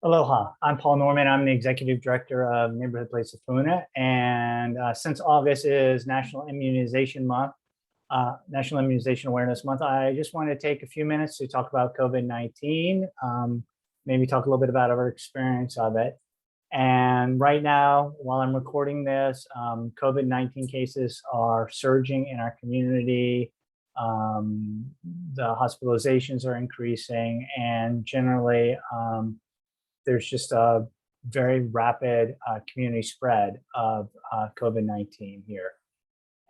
Aloha, I'm Paul Norman. I'm the Executive Director of Neighborhood Place of Puna. And since August is National Immunization Month, National Immunization Awareness Month, I just want to take a few minutes to talk about COVID-19, maybe talk a little bit about our experience of it. And right now, while I'm recording this, COVID-19 cases are surging in our community. The hospitalizations are increasing, and generally, there's just a very rapid community spread of COVID-19 here.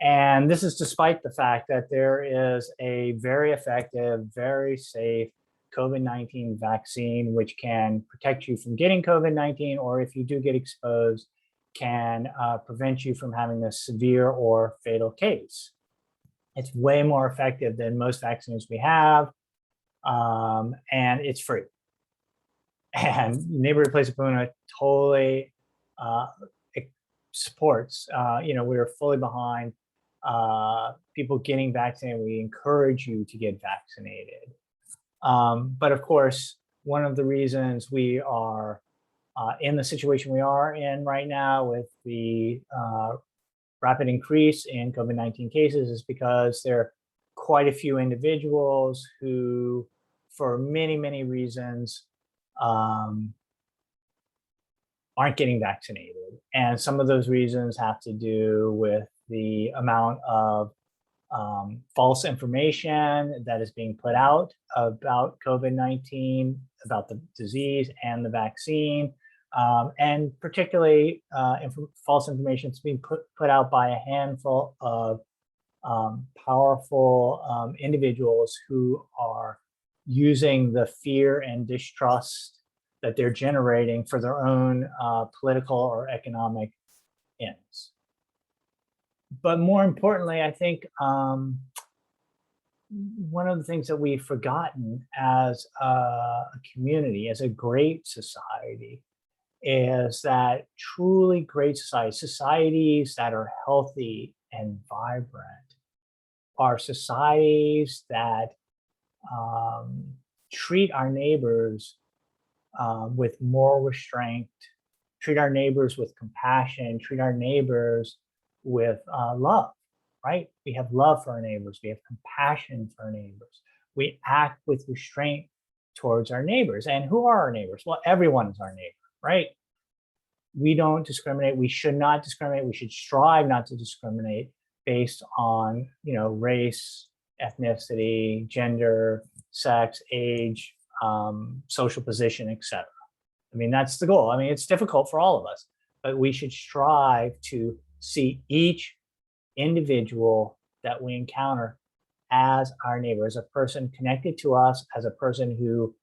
And this is despite the fact that there is a very effective, very safe COVID-19 vaccine, which can protect you from getting COVID-19, or if you do get exposed, can prevent you from having a severe or fatal case. It's way more effective than most vaccines we have, and it's free. And Neighborhood Place of Puna totally supports, we're fully behind people getting vaccinated. We encourage you to get vaccinated. But of course, one of the reasons we are in the situation we are in right now with the rapid increase in COVID-19 cases is because there are quite a few individuals who, for many, many reasons, aren't getting vaccinated. And some of those reasons have to do with the amount of false information that is being put out about COVID-19, about the disease and the vaccine, and particularly false information is being put out by a handful of powerful individuals who are using the fear and distrust that they're generating for their own political or economic ends. But more importantly, I think one of the things that we've forgotten as a community, as a great society, is that truly great societies that are healthy and vibrant, are societies that treat our neighbors with moral restraint, treat our neighbors with compassion, treat our neighbors with love, right? We have love for our neighbors. We have compassion for our neighbors. We act with restraint towards our neighbors. And who are our neighbors? Well, everyone is our neighbor, right? We don't discriminate. We should not discriminate. We should strive not to discriminate based on, race, ethnicity, gender, sex, age, social position, etc. I mean, that's the goal. I mean, it's difficult for all of us, but we should strive to see each individual that we encounter as our neighbor, as a person connected to us, as a person who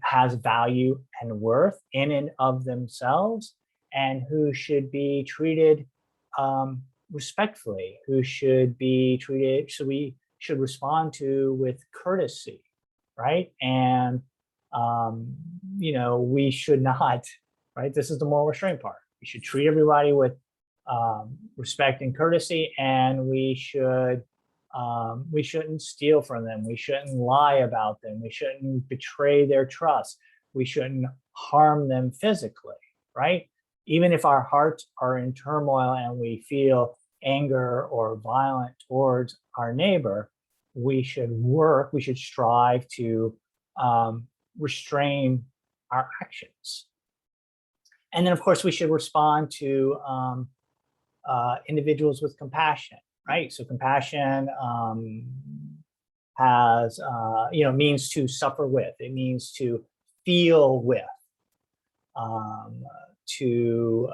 has value and worth in and of themselves, and who should be treated respectfully, who should be treated, so we should respond to with courtesy, right? And, we should not, right? This is the moral restraint part. We should treat everybody with respect and courtesy, and we shouldn't steal from them. We shouldn't lie about them. We shouldn't betray their trust. We shouldn't harm them physically, right? Even if our hearts are in turmoil and we feel anger or violence towards our neighbor, we should strive to restrain our actions. And then, of course, we should respond to individuals with compassion, right? So compassion has, means to suffer with. It means to feel with, to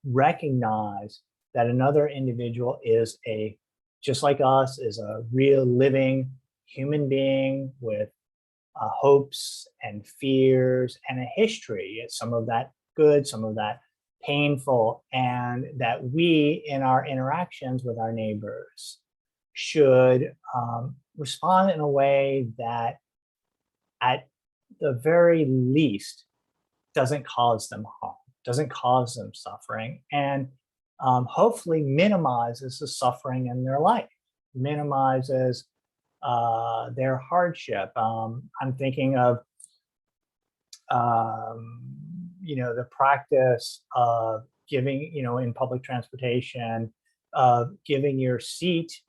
recognize that another individual is just like us, is a real living human being with hopes and fears and a history. Some of that good, some of that painful, and that we, in our interactions with our neighbors, should respond in a way that, at the very least, doesn't cause them harm, doesn't cause them suffering, and hopefully minimizes the suffering in their life, minimizes their hardship. I'm thinking of the practice of giving, in public transportation, of giving your seat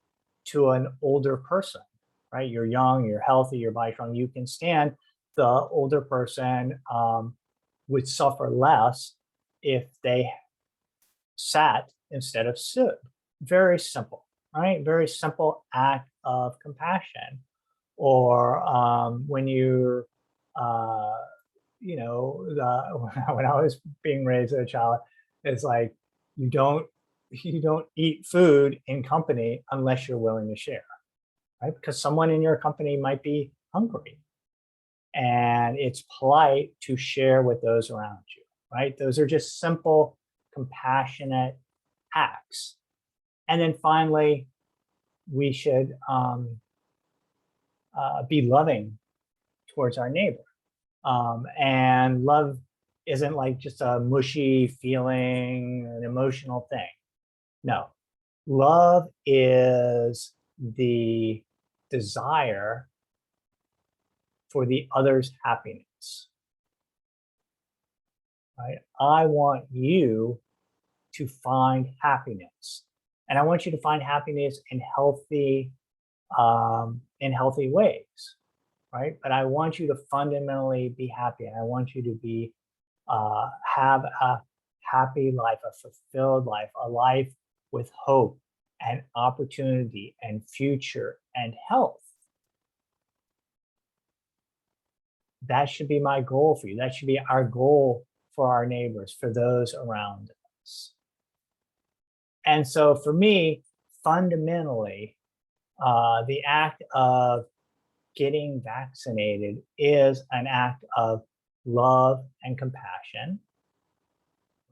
to an older person, right? You're young, you're healthy, your body's strong, you can stand. The older person would suffer less if they sat instead of stood. Very simple, right? Very simple act of compassion. Or when you're, when I was being raised as a child, it's like you don't eat food in company unless you're willing to share, right? Because someone in your company might be hungry, and it's polite to share with those around you, right? Those are just simple, compassionate acts. And then finally, we should be loving towards our neighbor. And love isn't like just a mushy feeling, an emotional thing. No, love is the desire for the other's happiness, right? I want you to find happiness, and I want you to find happiness in healthy ways, right? But I want you to fundamentally be happy, and I want you to be have a happy life, a fulfilled life, a life with hope and opportunity and future and health. That should be my goal for you. That should be our goal for our neighbors, for those around us. And so for me, fundamentally, the act of getting vaccinated is an act of love and compassion,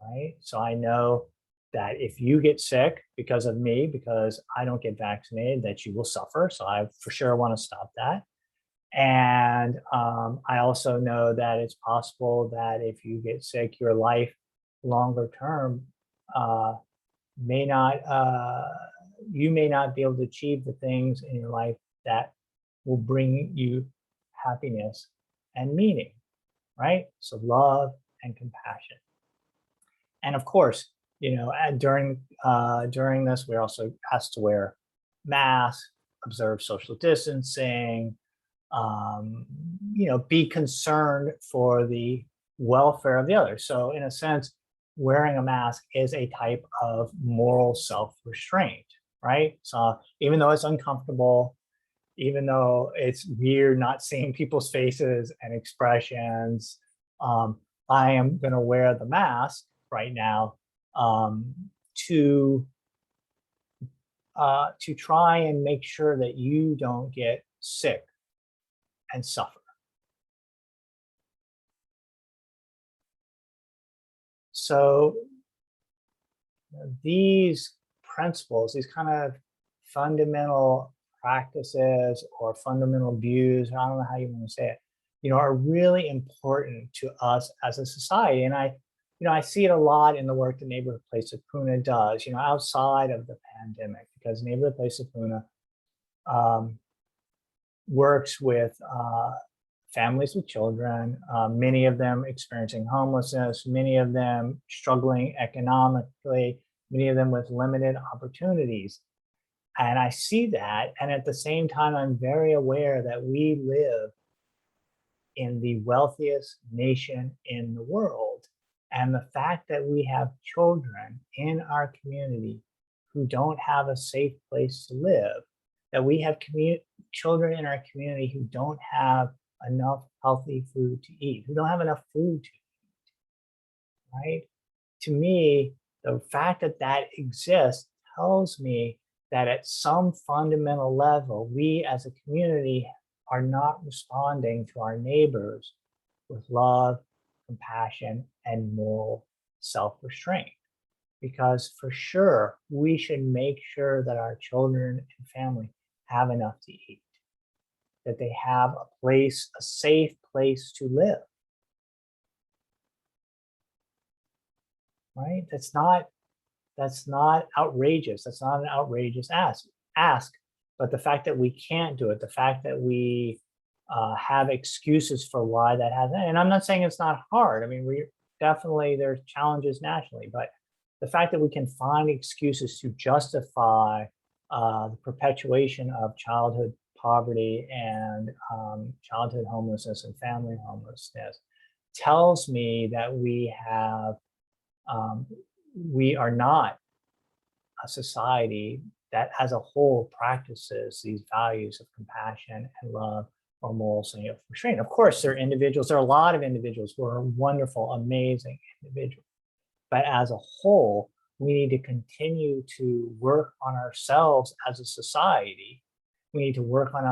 right? So I know that if you get sick because of me, because I don't get vaccinated, that you will suffer. So I for sure want to stop that. And I also know that it's possible that if you get sick, your life longer term may not, you may not be able to achieve the things in your life that will bring you happiness and meaning, right? So love and compassion. And of course, during this, we're also asked to wear masks, observe social distancing, be concerned for the welfare of the other. So in a sense, wearing a mask is a type of moral self-restraint, right? So even though it's uncomfortable, even though it's weird not seeing people's faces and expressions, I am going to wear the mask right now to try and make sure that you don't get sick and suffer. So these principles, these kind of fundamental practices or fundamental views, I don't know how you want to say it, are really important to us as a society. And I see it a lot in the work the Neighborhood Place of Puna does, outside of the pandemic, because Neighborhood Place of Puna works with families with children, many of them experiencing homelessness, many of them struggling economically, many of them with limited opportunities. And I see that. And at the same time, I'm very aware that we live in the wealthiest nation in the world. And the fact that we have children in our community who don't have a safe place to live, that we have children in our community who don't have enough healthy food to eat, who don't have enough food to eat, right? To me, the fact that that exists tells me that at some fundamental level, we as a community are not responding to our neighbors with love, compassion, and moral self-restraint. Because for sure, we should make sure that our children and family have enough to eat, that they have a safe place to live, right? That's not outrageous. That's not an outrageous ask. But the fact that we can't do it, the fact that we have excuses for why that hasn't. And I'm not saying it's not hard. I mean, we definitely, there's challenges nationally, but the fact that we can find excuses to justify the perpetuation of childhood poverty and childhood homelessness and family homelessness tells me that we are not a society that as a whole practices these values of compassion and love or moral self-restraint. Of course, there are a lot of individuals who are wonderful, amazing individuals. But as a whole, we need to continue to work on ourselves as a society. We need to work on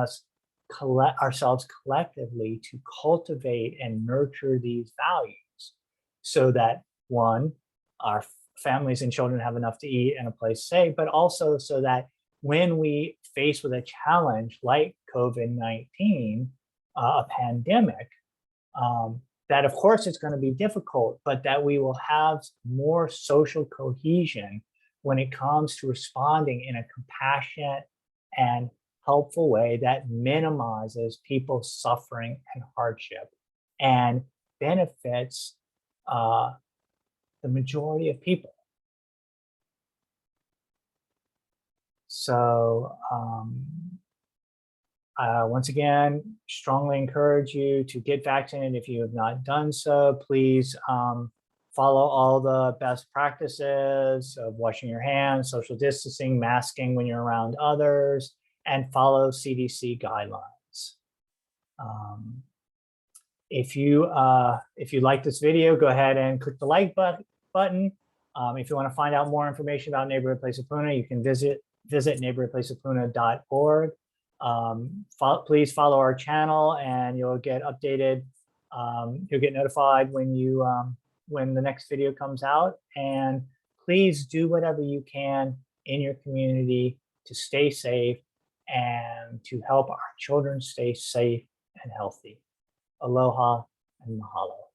ourselves collectively to cultivate and nurture these values so that, one, our families and children have enough to eat and a place to stay, but also so that when we face with a challenge like COVID-19, a pandemic, that of course it's going to be difficult, but that we will have more social cohesion when it comes to responding in a compassionate and helpful way that minimizes people's suffering and hardship and benefits the majority of people. So once again, strongly encourage you to get vaccinated if you have not done so. Please follow all the best practices of washing your hands, social distancing, masking when you're around others, and follow CDC guidelines. If you like this video, go ahead and click the like button. If you want to find out more information about Neighborhood Place of Puna, you can visit neighborhoodplaceofpuna.org. Please follow our channel and you'll get updated. You'll get notified when the next video comes out. And please do whatever you can in your community to stay safe and to help our children stay safe and healthy. Aloha and mahalo.